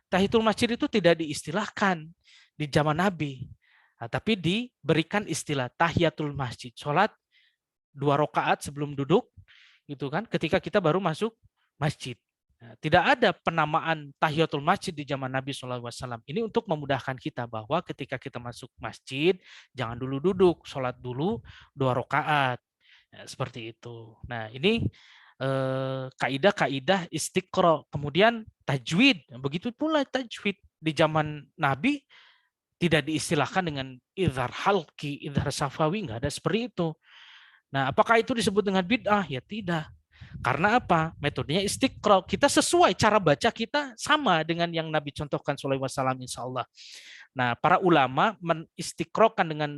Tahiyatul masjid itu tidak diistilahkan di zaman Nabi. Nah, tapi diberikan istilah tahiyatul masjid. Sholat 2 rakaat sebelum duduk, gitu kan? Ketika kita baru masuk masjid. Nah, tidak ada penamaan tahiyatul masjid di zaman Nabi SAW. Ini untuk memudahkan kita bahwa ketika kita masuk masjid, jangan dulu duduk, sholat dulu 2 rakaat. Ya, seperti itu. Nah, ini kaidah-kaidah istiqro. Kemudian tajwid. Begitu pula tajwid di zaman Nabi tidak diistilahkan dengan idhar halki, idhar safawi, nggak ada seperti itu. Nah, apakah itu disebut dengan bid'ah? Ya tidak. Karena apa? Metodenya istiqro. Kita sesuai cara baca kita sama dengan yang Nabi contohkan sallallahu alaihi wasallam, insya Allah. Nah, para ulama menistiqrokan dengan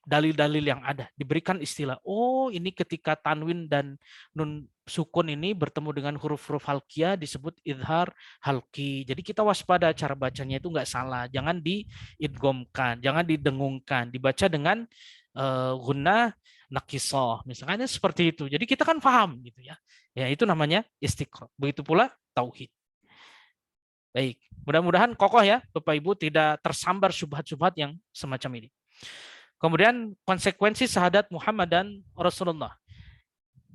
dalil-dalil yang ada. Diberikan istilah, oh ini ketika tanwin dan nun sukun ini bertemu dengan huruf-huruf halqiyah disebut idhar halqi. Jadi kita waspada cara bacanya itu nggak salah. Jangan diidgomkan, jangan didengungkan. Dibaca dengan gunnah nakisah. Misalnya seperti itu. Jadi kita kan paham gitu ya. Ya itu namanya istiqro. Begitu pula tauhid. Baik, mudah-mudahan kokoh ya Bapak Ibu, tidak tersambar syubhat-syubhat yang semacam ini. Kemudian konsekuensi syahadat Muhammad dan Rasulullah.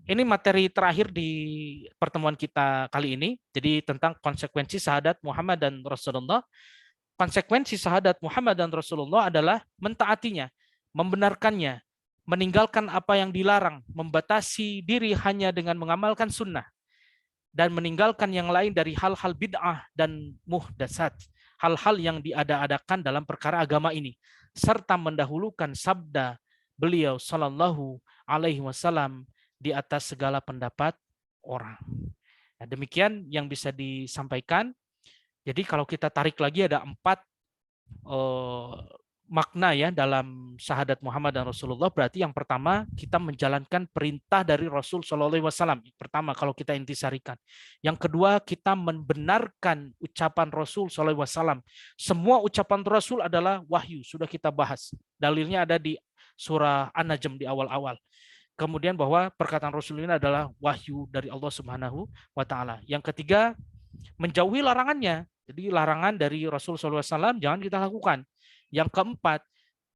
Ini materi terakhir di pertemuan kita kali ini. Jadi tentang konsekuensi syahadat Muhammad dan Rasulullah. Konsekuensi syahadat Muhammad dan Rasulullah adalah mentaatinya, membenarkannya, meninggalkan apa yang dilarang, membatasi diri hanya dengan mengamalkan sunnah, dan meninggalkan yang lain dari hal-hal bid'ah dan muhdatsat, hal-hal yang diada-adakan dalam perkara agama ini, serta mendahulukan sabda beliau sallallahu alaihi wasallam di atas segala pendapat orang. Nah, demikian yang bisa disampaikan. Jadi kalau kita tarik lagi ada 4 makna ya dalam syahadat Muhammad dan Rasulullah. Berarti yang pertama kita menjalankan perintah dari Rasul Shallallahu Alaihi Wasallam. Pertama kalau kita intisarikan. Yang kedua kita membenarkan ucapan Rasul Shallallahu Alaihi Wasallam. Semua ucapan Rasul adalah wahyu. Sudah kita bahas. Dalilnya ada di surah An-Najm di awal-awal. Kemudian bahwa perkataan Rasul ini adalah wahyu dari Allah Subhanahu wa taala. Yang ketiga, menjauhi larangannya. Jadi larangan dari Rasul SAW jangan kita lakukan. Yang keempat,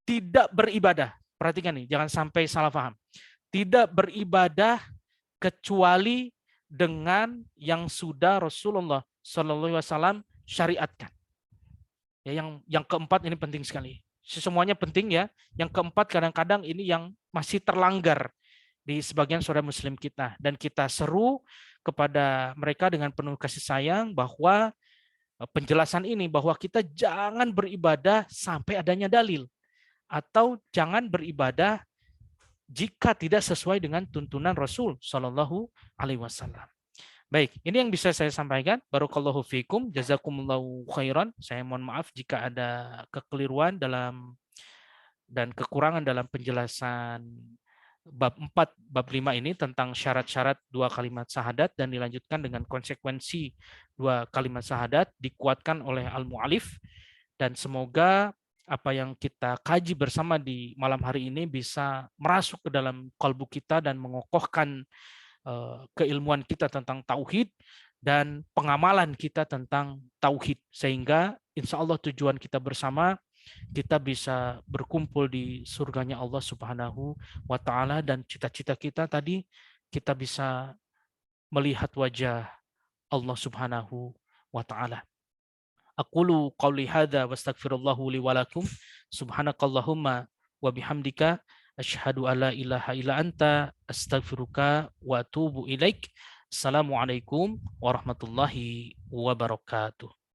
tidak beribadah. Perhatikan nih, jangan sampai salah paham. Tidak beribadah kecuali dengan yang sudah Rasulullah SAW syariatkan. Ya, yang keempat ini penting sekali. Semuanya penting ya. Yang keempat kadang-kadang ini yang masih terlanggar di sebagian saudara muslim kita. Dan kita seru kepada mereka dengan penuh kasih sayang bahwa penjelasan ini bahwa kita jangan beribadah sampai adanya dalil. Atau jangan beribadah jika tidak sesuai dengan tuntunan Rasul Shallallahu Alaihi Wasallam. Baik, ini yang bisa saya sampaikan. Barakallahu fikum, jazakumullahu khairan. Saya mohon maaf jika ada kekeliruan dan kekurangan dalam penjelasan bab 4, bab 5 ini tentang syarat-syarat 2 kalimat syahadat dan dilanjutkan dengan konsekuensi 2 kalimat syahadat dikuatkan oleh al-mu'alif, dan semoga apa yang kita kaji bersama di malam hari ini bisa merasuk ke dalam kalbu kita dan mengokohkan keilmuan kita tentang tauhid dan pengamalan kita tentang tauhid, sehingga insya Allah tujuan kita bersama kita bisa berkumpul di surganya Allah Subhanahu wa taala, dan cita-cita kita tadi kita bisa melihat wajah Allah Subhanahu wa taala. Aqulu qauli hadza wastaghfirullahu li wa lakum. Subhanakallahumma wa bihamdika asyhadu alla ilaha illa anta astaghfiruka wa atubu ilaik. Assalamualaikum warahmatullahi wabarakatuh.